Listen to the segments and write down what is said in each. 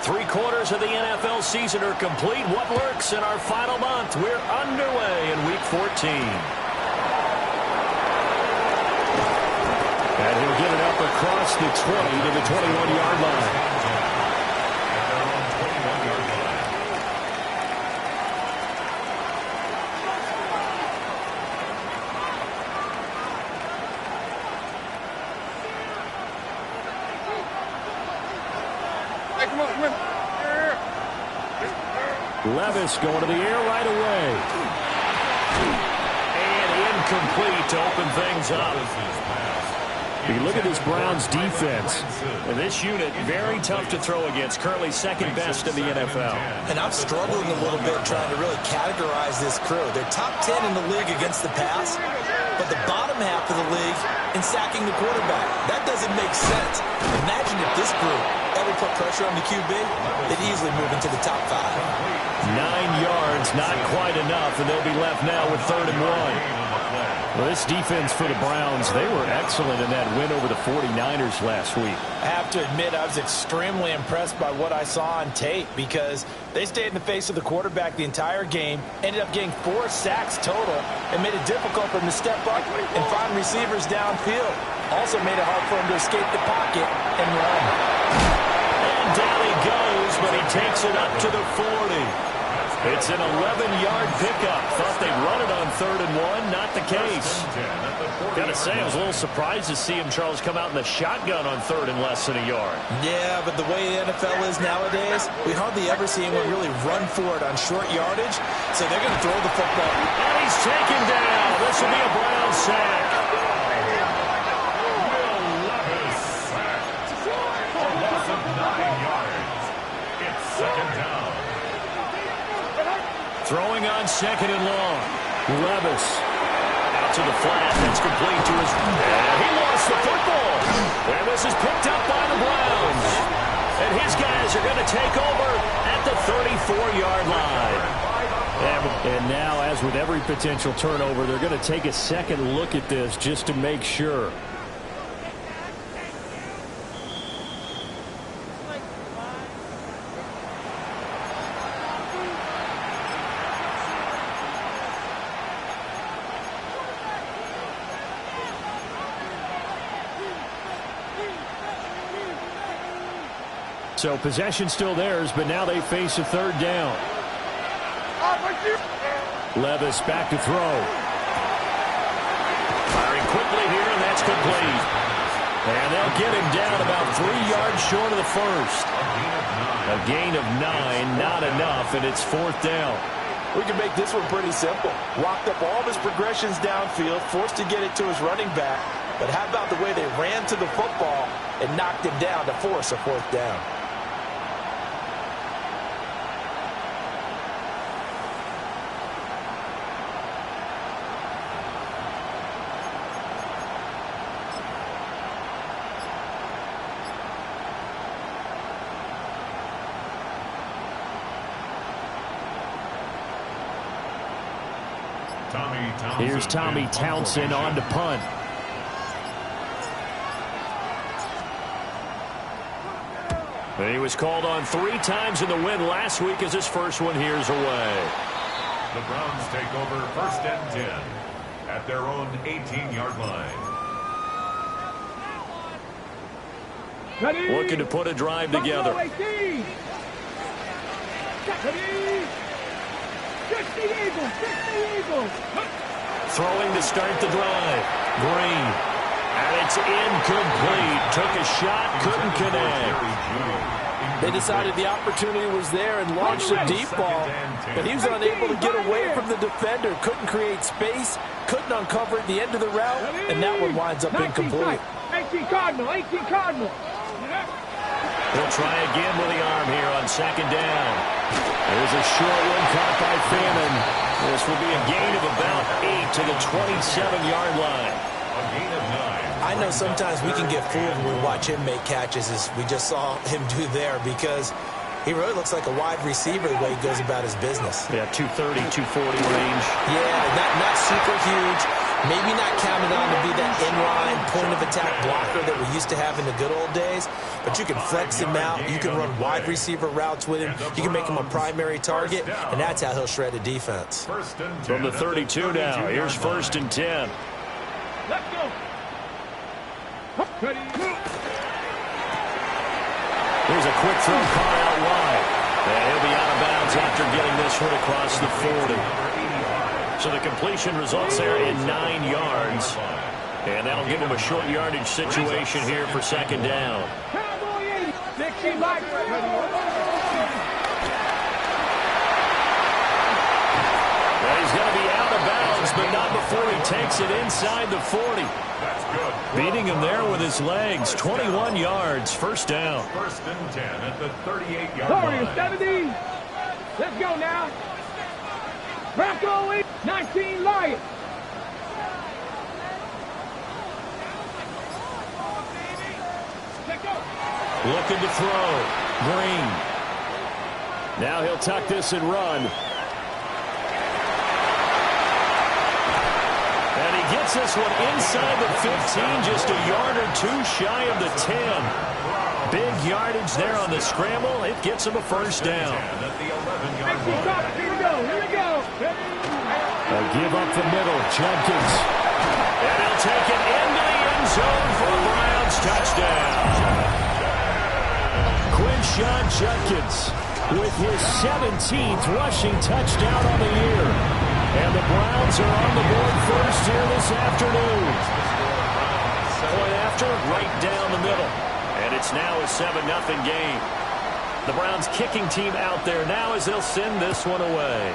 3/4 of the NFL season are complete. What works in our final month? We're underway in Week 14. And he'll get it up across the 20 to the 21-yard line. Levis going to the air right away. And incomplete to open things up. You look at this Browns defense. And this unit, very tough to throw against. Currently second best in the NFL. And I'm struggling a little bit trying to really categorize this crew. They're top 10 in the league against the pass, but the bottom half of the league in sacking the quarterback. That doesn't make sense. Imagine if this group ever put pressure on the QB, they'd easily move into the top 5. 9 yards, not quite enough, and they'll be left now with 3rd and 1. Well, this defense for the Browns, they were excellent in that win over the 49ers last week. I have to admit, I was extremely impressed by what I saw on tape because they stayed in the face of the quarterback the entire game, ended up getting 4 sacks total, and made it difficult for him to step up and find receivers downfield. Also made it hard for him to escape the pocket and run. And down he goes, but he takes it up to the 40. It's an 11-yard pickup. Thought they'd run it on 3rd and 1. Not the case. Got to say, I was a little surprised to see him, Charles, come out in the shotgun on 3rd and less than a yard. Yeah, but the way the NFL is nowadays, we hardly ever see anyone really run for it on short yardage. So they're going to throw the football. And he's taken down. This will be a Brown sack. Throwing on 2nd and long. Levis out to the flat. That's complete to his. And he lost the football. And this is picked up by the Browns. And his guys are going to take over at the 34-yard line. And now, as with every potential turnover, they're going to take a second look at this just to make sure. So possession still theirs, but now they face a 3rd down. Levis back to throw. Firing quickly here, and that's complete. And they'll get him down about 3 yards short of the first. A gain of 9, not enough, and it's 4th down. We can make this one pretty simple. Locked up all of his progressions downfield, forced to get it to his running back. But how about the way they ran to the football and knocked him down to force a 4th down? Here's Tommy Townsend on to punt. And he was called on 3 times in the win last week as his first one here's away. The Browns take over 1st and 10 at their own 18-yard line. Looking to put a drive together. Throwing to start the drive. Green. And it's incomplete. Took a shot, couldn't connect. They decided the opportunity was there and launched a deep ball, but he was unable to get away from the defender. Couldn't create space, couldn't uncover at the end of the route, and that one winds up incomplete. 18 Cardinal. He'll try again with the arm here on 2nd down. There's a short one caught by Fannin. This will be a gain of about 8 to the 27-yard line. A gain of 9. I know sometimes we can get fooled when we watch him make catches, as we just saw him do there, because he really looks like a wide receiver the way he goes about his business. Yeah, 230, 240 range. Yeah, not super huge, Maybe not counted on to be that inline point-of-attack blocker that we used to have in the good old days, but you can flex him out. You can run wide receiver routes with him. You can make him a primary target, and that's how he'll shred a defense. From the 32 now, here's 1st and 10. Let's go. Here's a quick throw caught out wide. And he'll be out of bounds after getting this one across the 40. So the completion results there in 9 yards. And that'll give him a short yardage situation here for 2nd down. Well, he's going to be out of bounds, but not before he takes it inside the 40. That's good. Beating him there with his legs. 21 yards, 1st down. 1st and 10 at the 38-yard line. 17. Let's go now. Bronco 19 Lions. Looking to throw. Green. Now he'll tuck this and run. And he gets this one inside the 15, just a yard or 2 shy of the 10. Big yardage there on the scramble. It gets him a 1st down. Here we go. A give up the middle. Jenkins. And he'll take it into the end zone for a Browns touchdown. Quinshawn Judkins with his 17th rushing touchdown on the year. And the Browns are on the board first here this afternoon. Point after, right down the middle. And it's now a 7-0 game. The Browns kicking team out there now as they'll send this one away.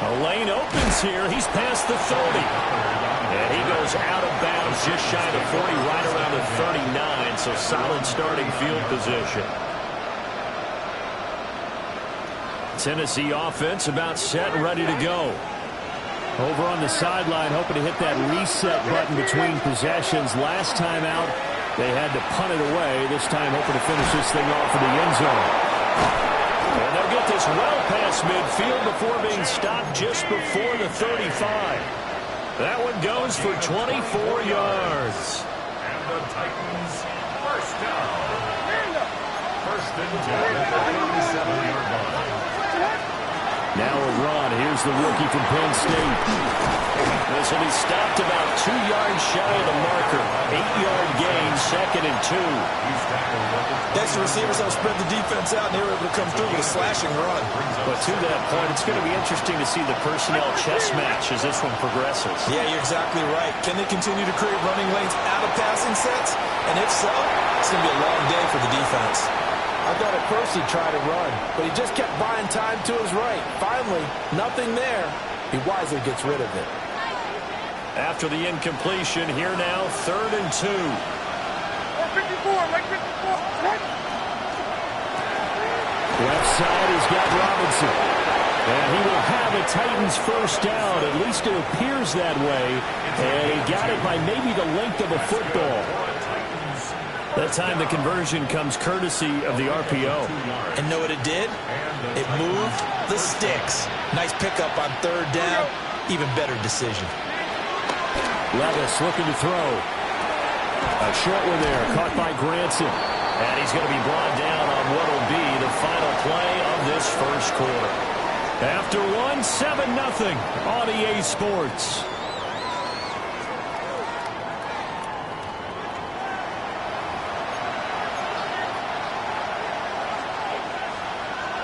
A lane opens here. He's past the 30. And he goes out of bounds just shy of 40, right around the 39. So solid starting field position. Tennessee offense about set and ready to go. Over on the sideline, hoping to hit that reset button between possessions. Last time out, they had to punt it away. This time, hoping to finish this thing off in the end zone. And they'll get this well past midfield before being stopped just before the 35. That one goes for 24 yards. And the Titans, 1st down. 1st and 10 at the 37-yard line. Now a run. Here's the rookie from Penn State. This will be stopped about 2 yards shy of the marker. 8-yard gain, 2nd and 2. Next, the receivers help spread the defense out, and they were able to come through with a slashing run. But to that point, it's going to be interesting to see the personnel chess match as this one progresses. Yeah, you're exactly right. Can they continue to create running lanes out of passing sets? And if so, it's going to be a long day for the defense. I thought at first he'd try to run, but he just kept buying time to his right. Finally, nothing there. He wisely gets rid of it. After the incompletion, here now, 3rd and 2. 54, right 54. Left side, he's got Robinson. And he will have a Titans 1st down. At least it appears that way. And he got it by maybe the length of a football. That time the conversion comes courtesy of the RPO. And know what it did? It moved the sticks. Nice pickup on 3rd down. Even better decision. Levis looking to throw. A short one there, caught by Granson. And he's going to be brought down on what will be the final play of this 1st quarter. After one, 7-0 on EA Sports.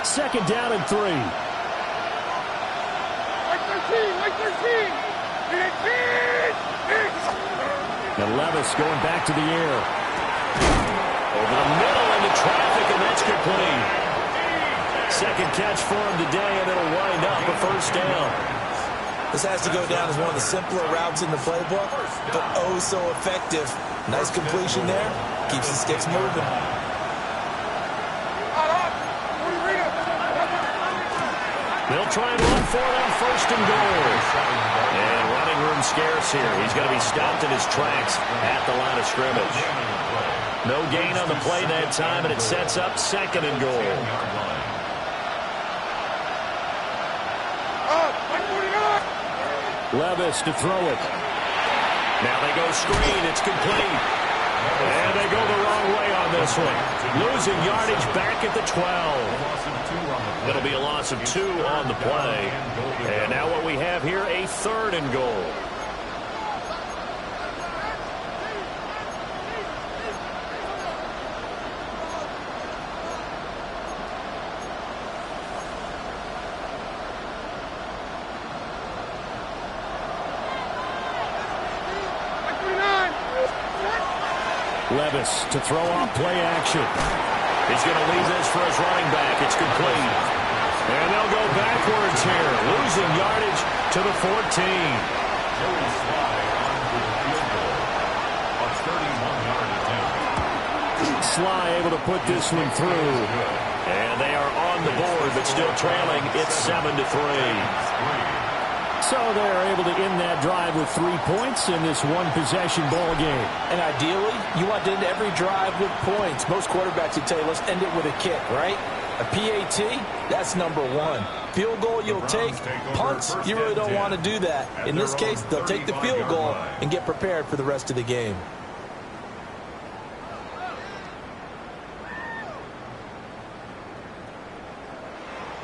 Second down and 3. Like 13. And Levis going back to the air. Over the middle into traffic, and that's complete. Second catch for him today, and it'll wind up a 1st down. This has to go down as one of the simpler routes in the playbook, but oh so effective. Nice completion there. Keeps the sticks moving. They'll try and run for it on 1st and goal. And running room scarce here. He's going to be stopped in his tracks at the line of scrimmage. No gain on the play that time, and it sets up 2nd and goal. Levis to throw it. Now they go screen. It's complete. And they go the wrong way on this one. Losing yardage back at the 12. It'll be a loss of 2 on the play. And now what we have here, a 3rd and goal. Levis to throw off play action. He's going to leave this for his running back. It's complete. And they'll go backwards here. Losing yardage to the 14. Joey Sly on for the field goal. A 31-yard attempt. Sly able to put this one through. And they are on the board, but still trailing. It's 7-3. So they're able to end that drive with 3 points in this one-possession ball game. And ideally, you want to end every drive with points. Most quarterbacks would tell you, let's end it with a kick, right? A PAT, that's number 1. Field goal you'll take. Punts, you really don't want to do that. In this case, they'll take the field goal and get prepared for the rest of the game.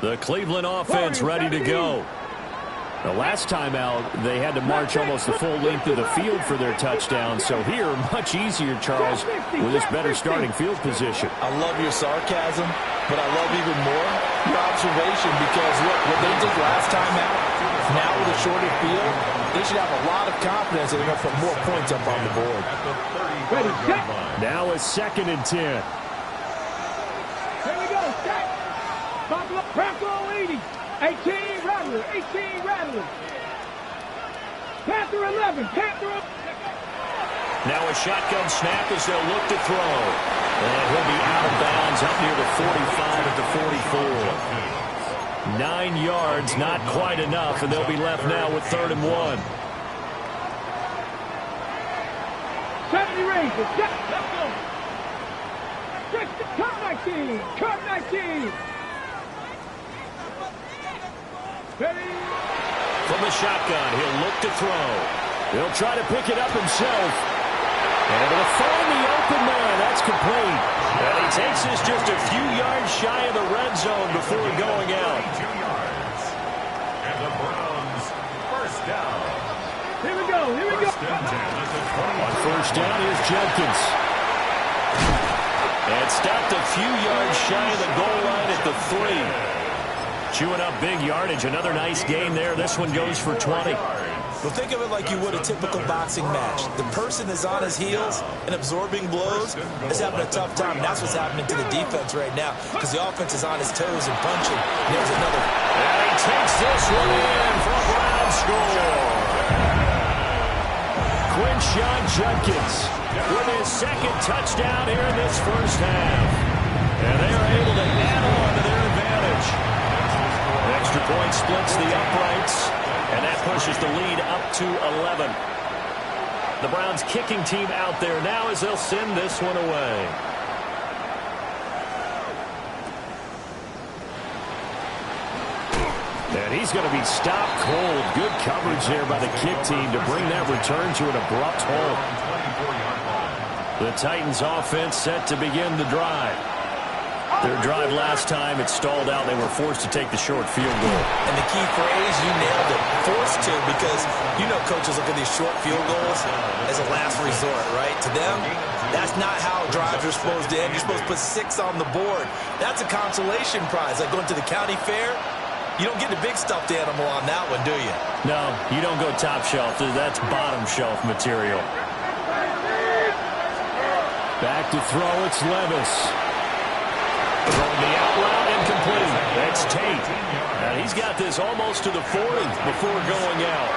The Cleveland offense ready to go. The last time out, they had to march almost the full length of the field for their touchdown. So here, much easier, Charles, with this better starting field position. I love your sarcasm, but I love even more your observation because, look, what they did last time out, now with a shorter field, they should have a lot of confidence that they're going to put more points up on the board. Now it's 2nd and 10. Here we go, set. Bronco 80. 18 Rattler, 18 Rattler. Panther 11, Panther 11. Now a shotgun snap as they'll look to throw. And he'll be out of bounds up near the 45 at the 44. 9 yards, not quite enough, and they'll be left now with 3rd and 1. 70 Rangers, let's go. Cut 19, cut 19. Ready? From the shotgun, he'll look to throw. He'll try to pick it up himself. And able to find the open man. That's complete. And he takes this just a few yards shy of the red zone before going out. 2 yards. And the Browns, first down. Here we go, here we go. On first down, here's Jenkins. And stopped a few yards shy of the goal line at the 3. Chewing up big yardage. Another nice gain there. This one goes for 20. Well, think of it like you would a typical boxing match. The person is on his heels and absorbing blows is having a tough time. And that's what's happening to the defense right now because the offense is on his toes and punching. And there's another. And he takes this one in for a Brown score. Quinshon Judkins with his 2nd touchdown here in this first half. And they are able to add on to their advantage. An extra point splits the uprights, and that pushes the lead up to 11. The Browns kicking team out there now as they'll send this one away. And he's going to be stopped cold. Good coverage there by the kick team to bring that return to an abrupt halt. The Titans offense set to begin the drive. Their drive last time, it stalled out. They were forced to take the short field goal. And the key phrase, you nailed it, forced to, because you know coaches look at these short field goals as a last resort, right? To them, that's not how drives are supposed to end. You're supposed to put 6 on the board. That's a consolation prize, like going to the county fair. You don't get the big stuffed animal on that one, do you? No, you don't go top shelf. That's bottom shelf material. Back to throw, it's Levis. Throwing the out route, incomplete. That's Tate. And he's got this almost to the 40 before going out.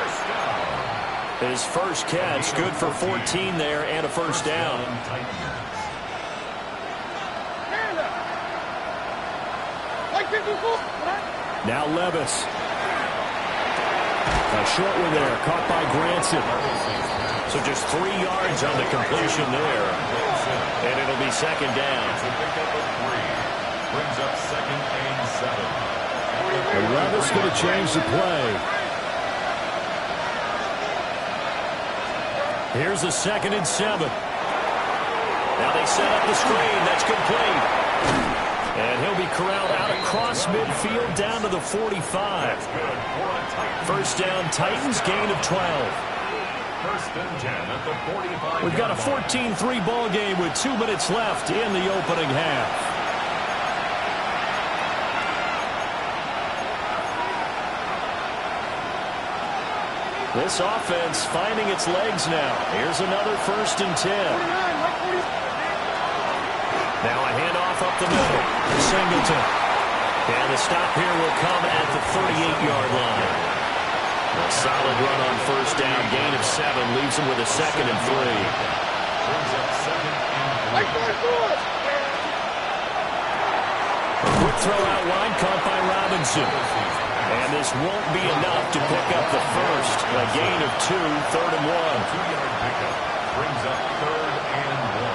His first catch, good for 14 there and a first down. Now Levis. A short one there, caught by Granson. So just 3 yards on the completion there. And it'll be second down. Brings up 2nd and 7. And Levis going to change the play. Here's the 2nd and 7. Now they set up the screen. That's complete. And he'll be corralled out across midfield down to the 45. First down, Titans, gain of 12. First and 10 at the 45. We've got a 14-3 ball game with 2 minutes left in the opening half. This offense finding its legs now. Here's another 1st and 10. Now a handoff up the middle. Singleton. And the stop here will come at the 38-yard line. A solid run on first down. Gain of 7 leaves him with a 2nd and 3. Brings up 2nd and 3. A quick throw out wide caught by Robinson. And this won't be enough to pick up the first. A gain of 2, 3rd and 1. 2-yard pickup brings up 3rd and 1.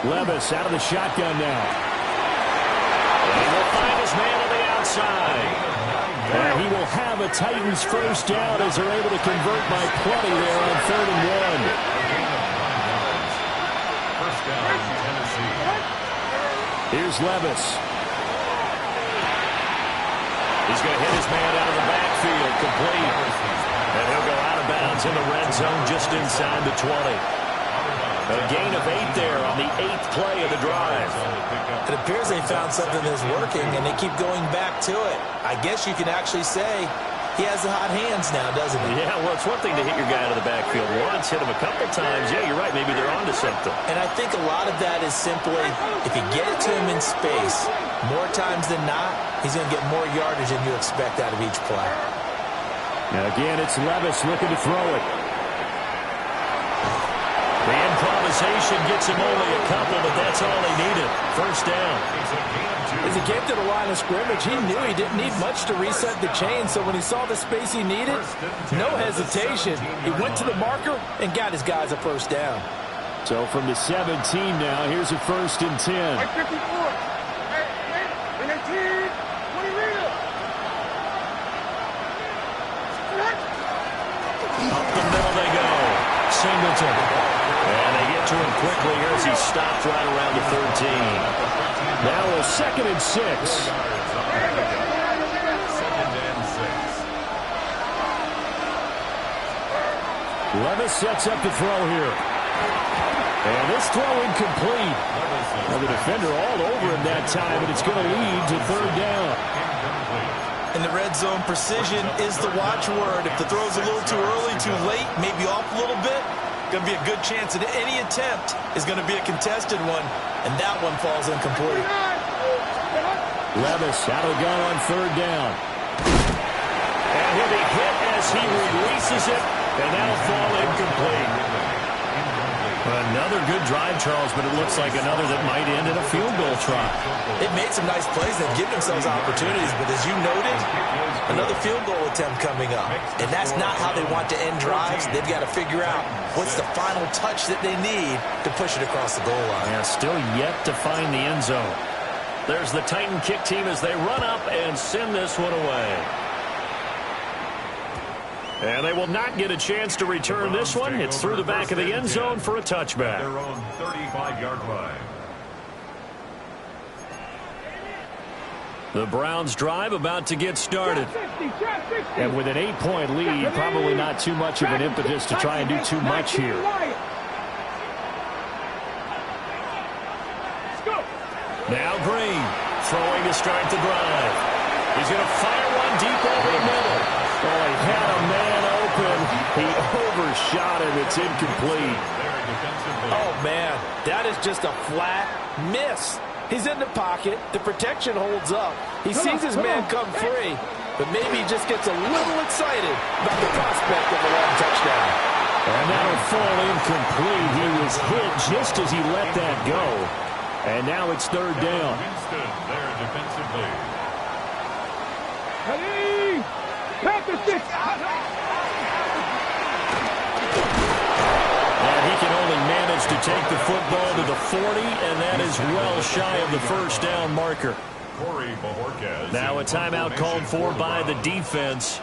Levis out of the shotgun now. And he'll find his man on the outside. And he will have a Titans first down as they're able to convert by plenty there on 3rd and 1. First down, Tennessee. Here's Levis. He's going to hit his man out of the backfield, complete. And he'll go out of bounds in the red zone just inside the 20. A gain of 8 there on the 8th play of the drive. It appears they found something that's working, and they keep going back to it. I guess you can actually say he has the hot hands now, doesn't he? Yeah, well, it's one thing to hit your guy out of the backfield once, hit him a couple times. Yeah, you're right. Maybe they're onto something. And I think a lot of that is simply if you get it to him in space, more times than not, he's going to get more yardage than you expect out of each play. Now, again, it's Levis looking to throw it. The improvisation gets him only a couple, but that's all he needed. First down. As he came to the line of scrimmage, he knew he didn't need much to reset the chain, so when he saw the space he needed, no hesitation. He went to the marker and got his guys a first down. So from the 17 now, here's a 1st and 10. Like 54. Hey, 18. 20 reader. Up the middle they go. Singleton. And they get to him quickly here as he stopped right around the 13. Now a 2nd and 6. 2nd and 6. Levis sets up to throw here. And this throw incomplete. Now the defender all over him that time, and it's going to lead to 3rd down. In the red zone, precision is the watchword. If the throw's a little too early, too late, maybe off a little bit, going to be a good chance that any attempt is going to be a contested one, and that one falls incomplete. Levis out of the gun on 3rd down. And he'll be hit as he releases it, and that'll fall incomplete. Another good drive, Charles, but it looks like another that might end in a field goal try. They've made some nice plays. They've given themselves opportunities, but as you noted, another field goal attempt coming up. And that's not how they want to end drives. They've got to figure out what's the final touch that they need to push it across the goal line. Yeah, still yet to find the end zone. There's the Titan kick team as they run up and send this one away. And they will not get a chance to return this one. It's through the back of the end zone for a touchback. Their own 35-yard line. The Browns drive about to get started. And with an 8-point lead, probably not too much of an impetus to try and do too much here. Now Green throwing to start the drive. He's going to fire one deep over the middle. Oh, he had a man open. He overshot him. It's incomplete. Oh, man, that is just a flat miss. He's in the pocket. The protection holds up. He sees his man come free, but maybe he just gets a little excited about the prospect of a long touchdown. And that'll fall incomplete. He was hit just as he let that go. And now it's 3rd down. Winston there defensively. Ready? Pass the 6. And take the football to the 40, and that is well shy of the first down marker. Now a timeout called for by the defense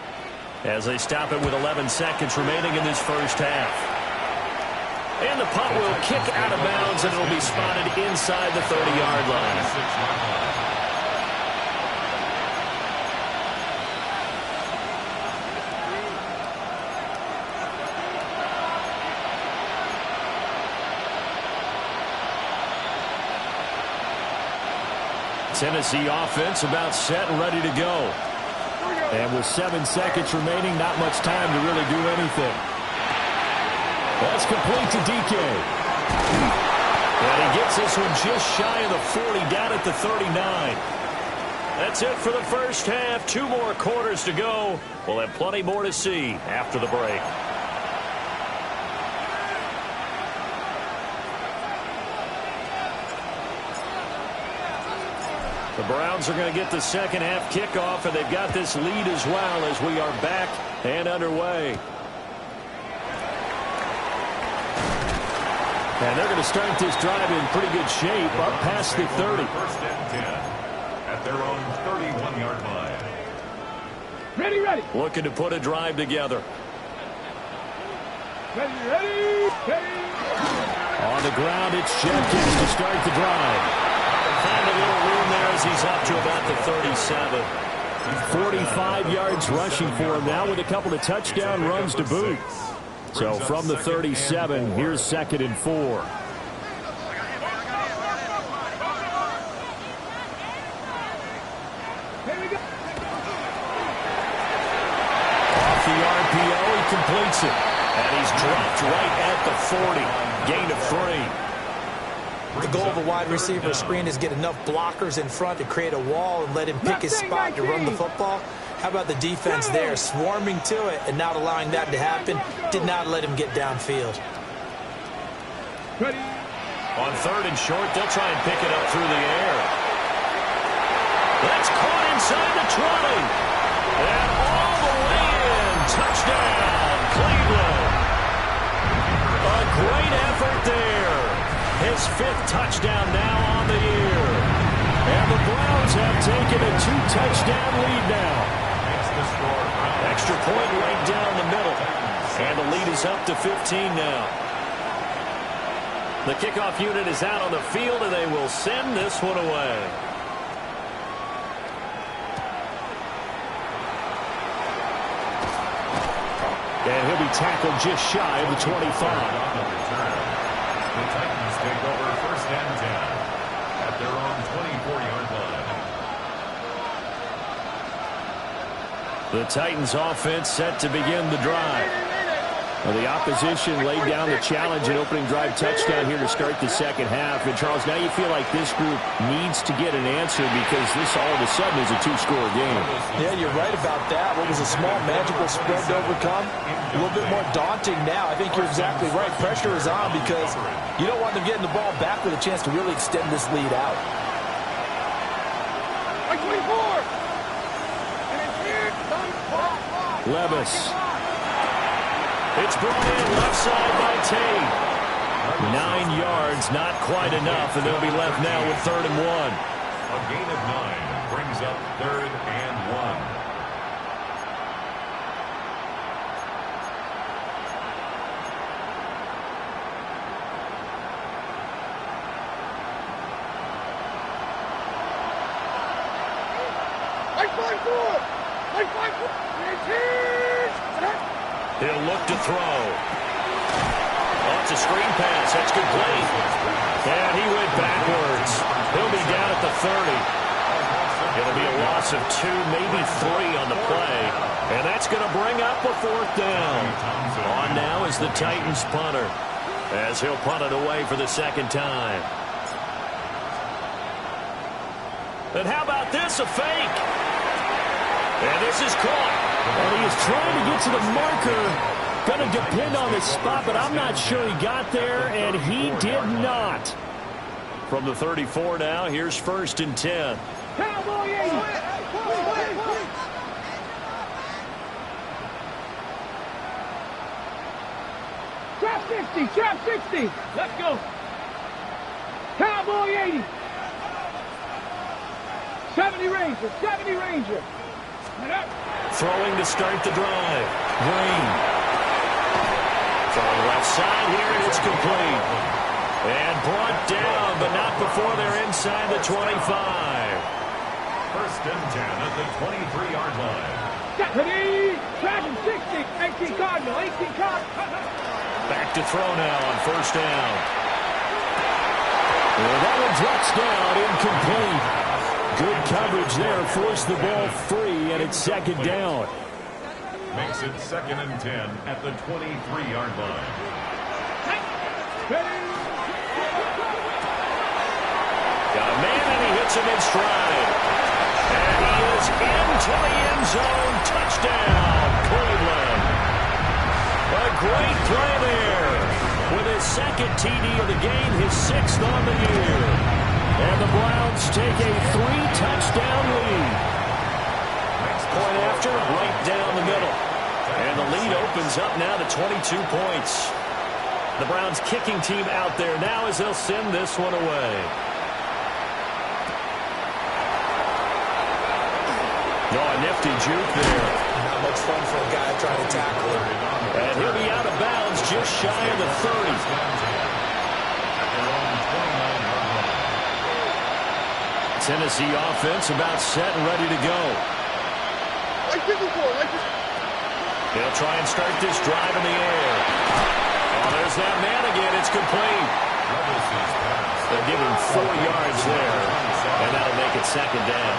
as they stop it with 11 seconds remaining in this first half. And the punt will kick out of bounds, and it will be spotted inside the 30-yard line. Tennessee offense about set and ready to go. And with 7 seconds remaining, not much time to really do anything. That's complete to DK. And he gets this one just shy of the 40, down at the 39. That's it for the first half. 2 more quarters to go. We'll have plenty more to see after the break. The Browns are going to get the second half kickoff, and they've got this lead as well as we are back and underway. And they're going to start this drive in pretty good shape, up past the 30. First and 10 at their own 31-yard line. Ready, ready. Looking to put a drive together. Ready, ready, ready. On the ground, it's Jenkins to start the drive. Find a little room there as he's up to about the 37. 45 yards rushing for him now with a couple of touchdown runs to boot. So from the 37, here's 2nd and 4. Off the RPO, he completes it. And he's dropped right at the 40. Gain of 3. The goal of a wide receiver screen is get enough blockers in front to create a wall and let him pick his spot to run the football. How about the defense there, swarming to it and not allowing that to happen? Did not let him get downfield. Ready. On 3rd and short, they'll try and pick it up through the air. That's caught inside the 20. And all the way in. Touchdown, Cleveland. A great effort there. His 5th touchdown now on the year. And the Browns have taken a 2-touchdown lead now. Extra point right down the middle. And the lead is up to 15 now. The kickoff unit is out on the field, and they will send this one away. And he'll be tackled just shy of the 25. The Titans take over 1st and 10 at their own 24-yard line. The Titans offense set to begin the drive. Well, the opposition laid down the challenge and opening drive touchdown here to start the second half. And, Charles, now you feel like this group needs to get an answer because this all of a sudden is a 2-score game. Yeah, you're right about that. What was a small magical spread to overcome? A little bit more daunting now. I think you're exactly right. Pressure is on because you don't want them getting the ball back with a chance to really extend this lead out. Like 24. Levis. It's brought in left side by Tate. 9 yards, not quite enough, and they'll be left now with 3rd and 1. A gain of 9 brings up 3rd and 1. He'll look to throw. Oh, it's a screen pass. That's complete. And he went backwards. He'll be down at the 30. It'll be a loss of 2, maybe 3 on the play. And that's going to bring up a 4th down. On now is the Titans punter, as he'll punt it away for the 2nd time. And how about this? A fake. And this is caught. And he is trying to get to the marker. Going to depend on the spot, but I'm not sure he got there, and he did not. From the 34 now, here's 1st and 10. Drop this. 60, trap 60. Let's go. Cowboy 80. 70 Ranger, 70 Ranger. Throwing to start the drive. Green. Throwing left side here, and it's complete. And brought down, but not before they're inside the 25. First and 10 at the 23-yard line. Deputy, tracking 60, 18 Cardinal, 18 Cardinal. Back to throw now on first down. Well, that one drops down, incomplete. Good coverage there, forced the ball free, and it's second down. Makes it second and 10 at the 23-yard line. Got a man, and he hits him in stride. And he is into the end zone. Touchdown, Cleveland. A great play there. With his second TD of the game, his sixth on the year. And the Browns take a 3-touchdown lead. Point after, right down the middle. And the lead opens up now to 22 points. The Browns kicking team out there now as they'll send this one away. Oh, a nifty juke there. Not much fun for a guy trying to tackle him. And he'll be out of bounds just shy of the 30. Tennessee offense about set and ready to go. They'll try and start this drive in the air. Oh, there's that man again. It's complete. They'll give him 4 yards there, and that'll make it second down.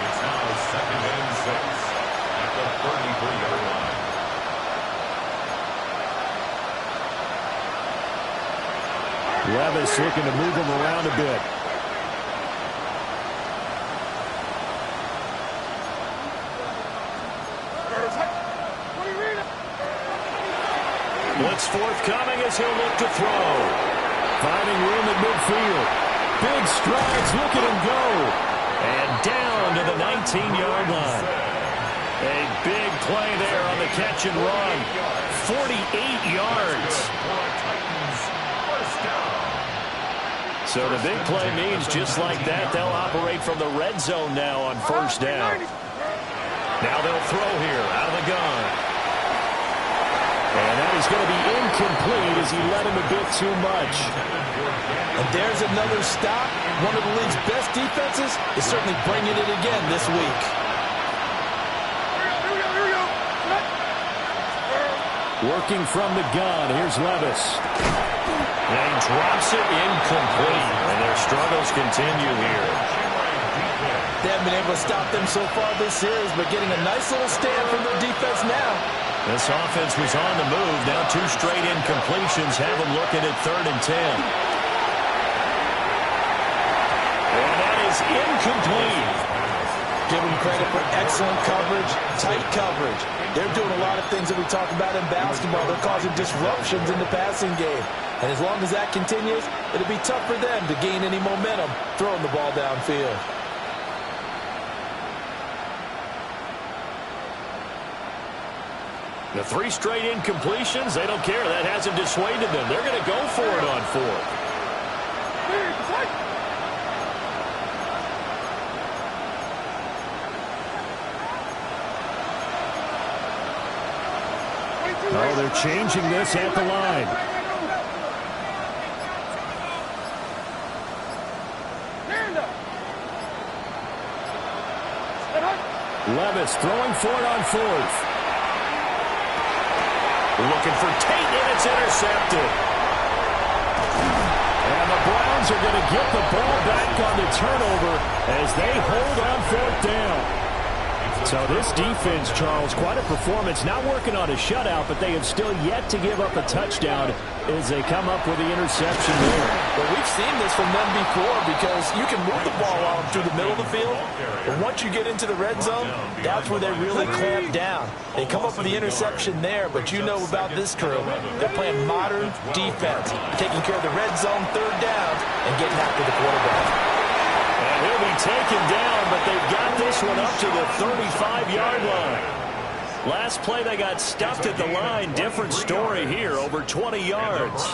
It's now second and 6 at the 33-yard line. Levis looking to move him around a bit. Blitz forthcoming as he'll look to throw. Finding room at midfield. Big strides, look at him go. And down to the 19-yard line. A big play there on the catch and run. 48 yards. So the big play means just like that, they'll operate from the red zone now on first down. Now they'll throw here out of the gun. And that is going to be incomplete as he led him a bit too much. And there's another stop. One of the league's best defenses is certainly bringing it again this week. Working from the gun, here's Levis. And he drops it incomplete. And their struggles continue here. They haven't been able to stop them so far this series, but getting a nice little stand from their defense now. This offense was on the move. Now 2 straight incompletions have them looking at 3rd and 10. And that is incomplete. Give them credit for excellent coverage, tight coverage. They're doing a lot of things that we talk about in basketball. They're causing disruptions in the passing game. And as long as that continues, it'll be tough for them to gain any momentum throwing the ball downfield. The 3 straight incompletions, they don't care. That hasn't dissuaded them. They're going to go for it on 4th. Oh, they're changing this at the line. Levis throwing for it on 4th. Looking for Tate, and it's intercepted. And the Browns are going to get the ball back on the turnover as they hold on 4th down. So this defense, Charles, quite a performance. Not working on a shutout, but they have still yet to give up a touchdown as they come up with the interception there. Well, we've seen this from them before because you can move the ball on through the middle of the field, but once you get into the red zone, that's where they really clamp down. They come up with the interception there, but you know about this crew. They're playing modern defense, taking care of the red zone 3rd down and getting after the quarterback. And he'll be taken down, but they've got this one up to the 35-yard line. Last play they got stuffed at the line. Different story here, over 20 yards.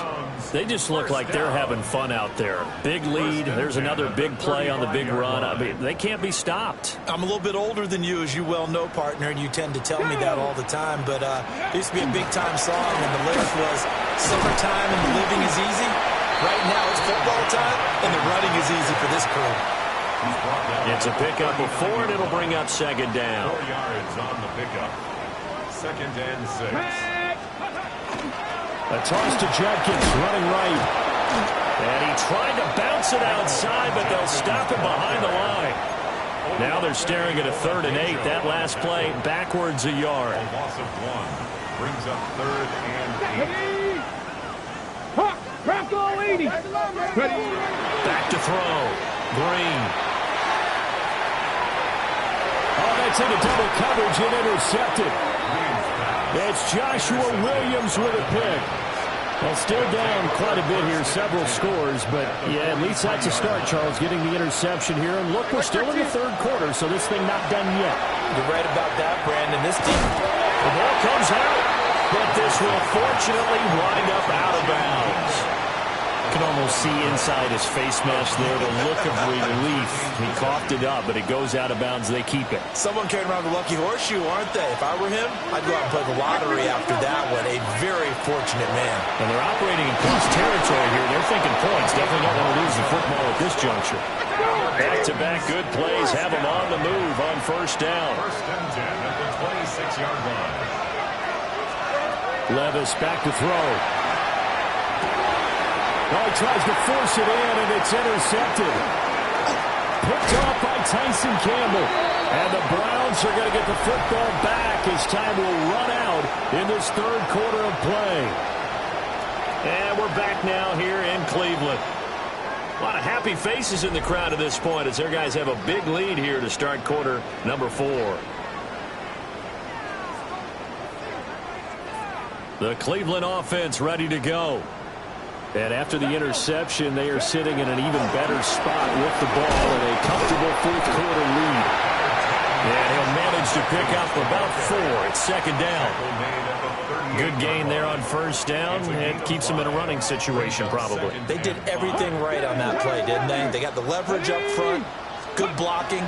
They just look like they're having fun out there. Big lead. There's another big play on the big run. I mean, they can't be stopped. I'm a little bit older than you, as you well know, partner, and you tend to tell me that all the time. But there used to be a big-time song, and the lyric was, "Summertime and the living is easy." Right now, it's football time, and the running is easy for this crew. It's a pickup of 4, and it'll bring up second down. 4 yards on the pickup. Second and 6. A toss to Judkins, running right. And he tried to bounce it outside, but they'll stop him behind the line. Now they're staring at a 3rd and 8. That last play, backwards a yard. A loss of 1 brings up 3rd and 8. Hawk, Bronco 80. Back to throw. Green. Oh, that's into double coverage and intercepted. It's Joshua Williams with a pick. Well, still down quite a bit here, several scores, but yeah, at least that's a start, Charles, getting the interception here. And look, we're still in the 3rd quarter, so this thing not done yet. You're right about that, Brandon. This team. The ball comes out, but this will fortunately wind up out of bounds. You can almost see inside his face mask there the look of relief. He coughed it up, but it goes out of bounds. They keep it. Someone carrying around the lucky horseshoe, aren't they? If I were him, I'd go out and play the lottery after that one. A very fortunate man. And they're operating in plus territory here. They're thinking points. Definitely don't want to lose the football at this juncture. Back-to-back good plays have them on the move on 1st down. 1st and 10 at the 26-yard line. Levis back to throw. Oh, he tries to force it in, and it's intercepted. Picked off by Tyson Campbell. And the Browns are going to get the football back as time will run out in this 3rd quarter of play. And we're back now here in Cleveland. A lot of happy faces in the crowd at this point as their guys have a big lead here to start quarter number 4. The Cleveland offense ready to go. And after the interception, they are sitting in an even better spot with the ball in a comfortable 4th quarter lead. And he'll manage to pick up about 4. It's 2nd down. Good gain there on 1st down. It keeps them in a running situation probably. They did everything right on that play, didn't they? They got the leverage up front, good blocking,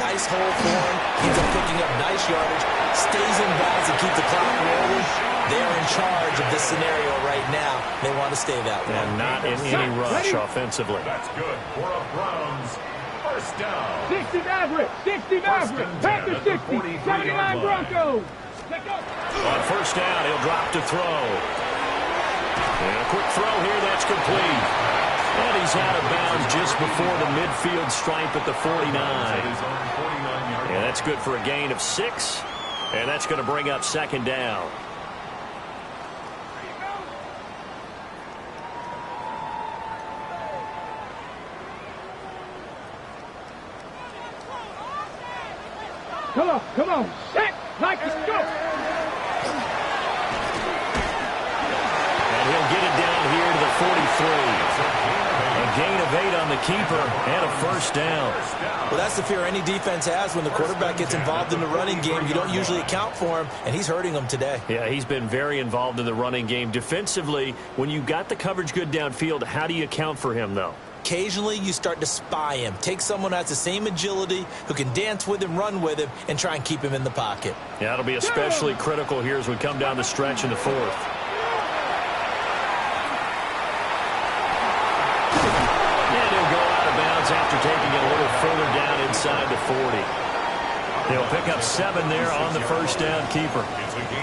nice hole for him. Ends up picking up nice yardage, stays in bounds and keep the clock rolling. They're in charge of this scenario right now. They want to stay that way. And not in any rush offensively. That's good for a Browns. 1st down. 60 Maverick, 60 Maverick, Packers 60, 79 Broncos. On 1st down, he'll drop to throw. And a quick throw here, that's complete. And he's out of bounds just before the midfield stripe at the 49. And that's good for a gain of 6. And that's going to bring up 2nd down. Come on, set, like it's go. And he'll get it down here to the 43. A gain of 8 on the keeper and a 1st down. Well, that's the fear any defense has when the quarterback gets involved in the running game. You don't usually account for him, and he's hurting them today. Yeah, he's been very involved in the running game. Defensively, when you got the coverage good downfield, how do you account for him, though? Occasionally, you start to spy him. Take someone who has the same agility, who can dance with him, run with him, and try and keep him in the pocket. Yeah, it'll be especially critical here as we come down the stretch in the 4th. And he'll go out of bounds after taking it a little further down inside the 40. They'll pick up 7 there on the 1st down keeper.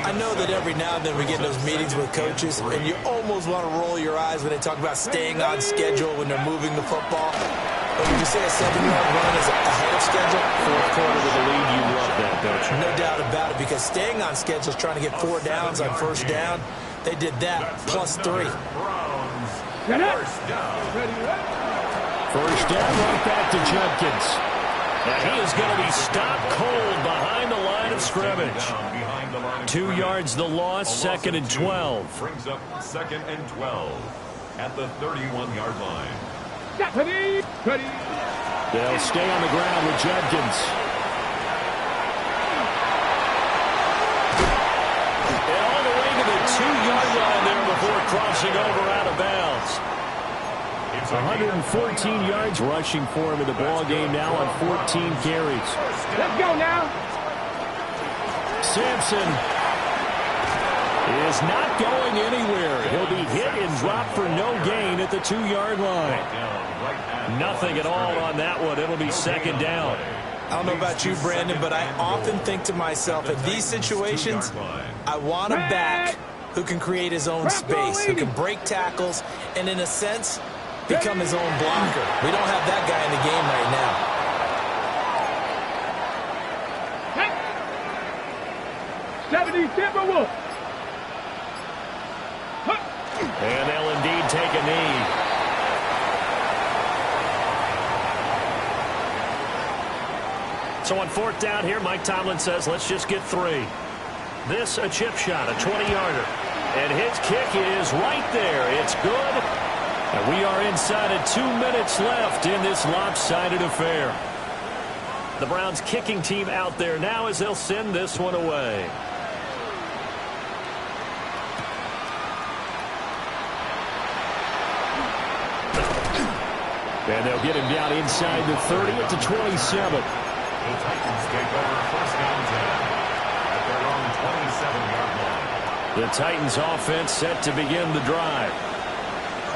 I know that every now and then we get in those meetings with coaches, and you almost want to roll your eyes when they talk about staying on schedule when they're moving the football. But when you say a 7-yard run is ahead of schedule, 4th quarter with the lead, you love that, don't you? No doubt about it, because staying on schedule is trying to get 4 downs on 1st down. They did that, plus 3. First down, right back to Judkins. And he is going to be stopped cold behind the line of scrimmage. 2 yards the loss, 2nd and 12. Brings up 2nd and 12 at the 31-yard line. They'll stay on the ground with Judkins. crossing over out of bounds. 114 yards rushing for him in the ball game now on 14 carries. Let's go now. Sampson is not going anywhere. He'll be hit and dropped for no gain at the 2-yard line. Nothing at all on that one. It'll be second down. I don't know about you, Brandon, but I often think to myself, in these situations, I want a back who can create his own space, who can break tackles, and in a sense, become his own blocker. We don't have that guy in the game right now. And they'll indeed take a knee. So on fourth down here, Mike Tomlin says, let's just get 3. This a chip shot, a 20-yarder. And his kick is right there. It's good. And we are inside of 2 minutes left in this lopsided affair. The Browns kicking team out there now as they'll send this one away. And they'll get him down inside the 30 at the 27. The Titans take over first down 10 at their own 27-yard line. The Titans offense set to begin the drive.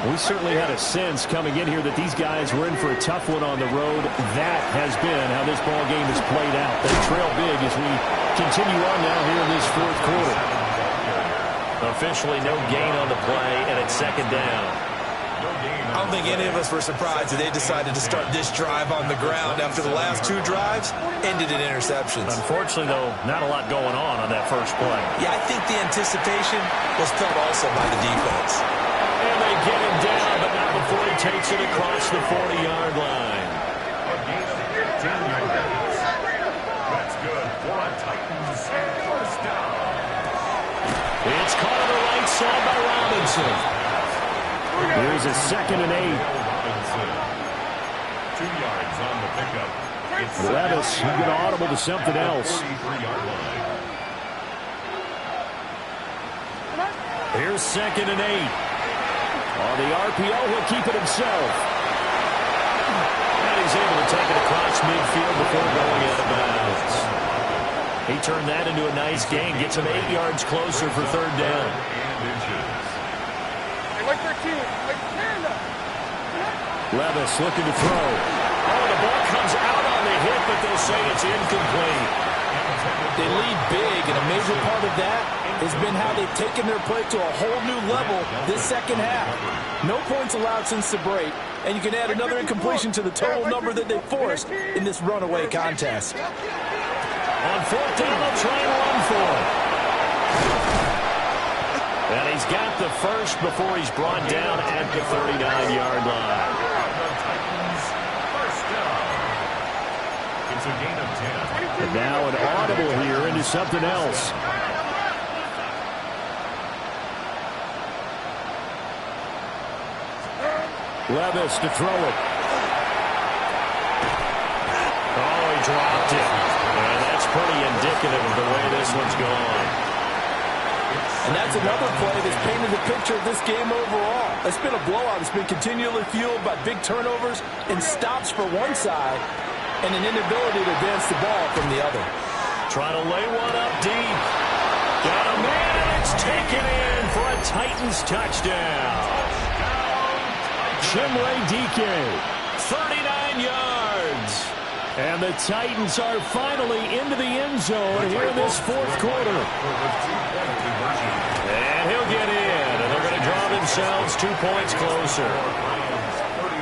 We certainly had a sense coming in here that these guys were in for a tough one on the road. That has been how this ball game has played out. They trail big as we continue on now here in this fourth quarter. Officially no gain on the play, and it's second down. I don't think any of us were surprised that they decided to start this drive on the ground after the last 2 drives ended in interceptions. Unfortunately, though, not a lot going on that first play. Yeah, I think the anticipation was felt also by the defense. And they get him down, but not before he takes it across the 40-yard line. A gain of 10 yards. That's good for a Titans first down. It's caught on the right side by Robinson. Here's a 2nd and 8. 2 yards on the pickup. Levis, you get audible to something else. 43-yard line. Here's 2nd and 8. On the RPO, he'll keep it himself. And he's able to take it across midfield before going out of bounds. He turned that into a nice gain. Gets him 8 yards closer for third down. Levis looking to throw. Oh, the ball comes out on the hit, but they'll say it's incomplete. They lead big, and a major part of that has been how they've taken their play to a whole new level this second half. No points allowed since the break, and you can add another incompletion to the total number that they forced in this runaway contest. On fourth down, they'll try and run for it. And he's got the first before he's brought down at the 39-yard line. It's a gain of 10. And now an audible here into something else. Levis to throw it. Oh, he dropped it. And that's pretty indicative of the way this one's going. And that's another play that's painted the picture of this game overall. It's been a blowout. It's been continually fueled by big turnovers and stops for one side and an inability to advance the ball from the other. Trying to lay one up deep. Got a man, and it's taken in for a Titans touchdown. Chimere Dike, 39 yards. And the Titans are finally into the end zone here in this fourth quarter. And he'll get in, and they're going to draw themselves 2 points closer.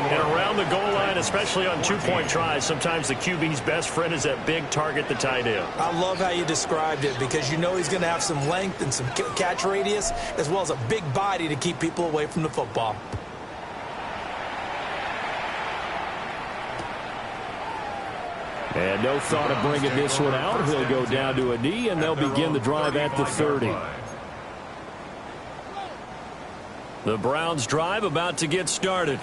And around the goal line, especially on two-point tries, sometimes the QB's best friend is that big target, the tight end. I love how you described it because you know he's going to have some length and some catch radius as well as a big body to keep people away from the football. And no thought of bringing this one out. He'll go down to a knee, and they'll begin the drive at the 30. The Browns drive about to get started.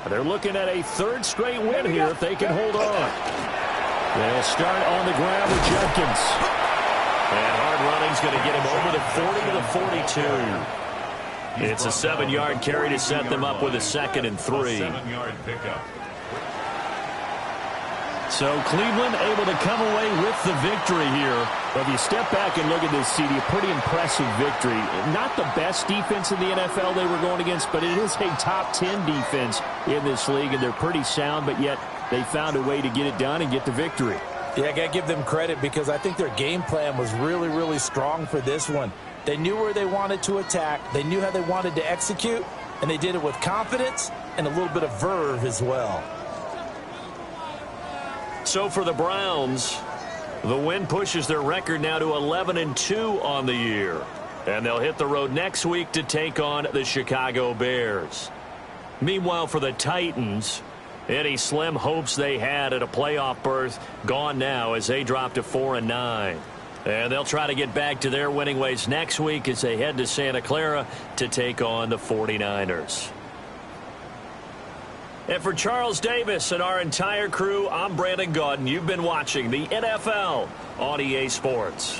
They're looking at a third straight win here if they can hold on. They'll start on the ground with Judkins. And hard running's going to get him over the 40 to the 42. It's a 7-yard carry to set them up with a 2nd and 3. 7-yard pickup. So Cleveland able to come away with the victory here. But if you step back and look at this, CD, a pretty impressive victory. Not the best defense in the NFL they were going against, but it is a top 10 defense in this league, and they're pretty sound, but yet they found a way to get it done and get the victory. Yeah, I got to give them credit because I think their game plan was really, really strong for this one. They knew where they wanted to attack. They knew how they wanted to execute, and they did it with confidence and a little bit of verve as well. So for the Browns, the win pushes their record now to 11-2 on the year. And they'll hit the road next week to take on the Chicago Bears. Meanwhile, for the Titans, any slim hopes they had at a playoff berth gone now as they drop to 4-9. And they'll try to get back to their winning ways next week as they head to Santa Clara to take on the 49ers. And for Charles Davis and our entire crew, I'm Brandon Gaudin. You've been watching the NFL on EA Sports.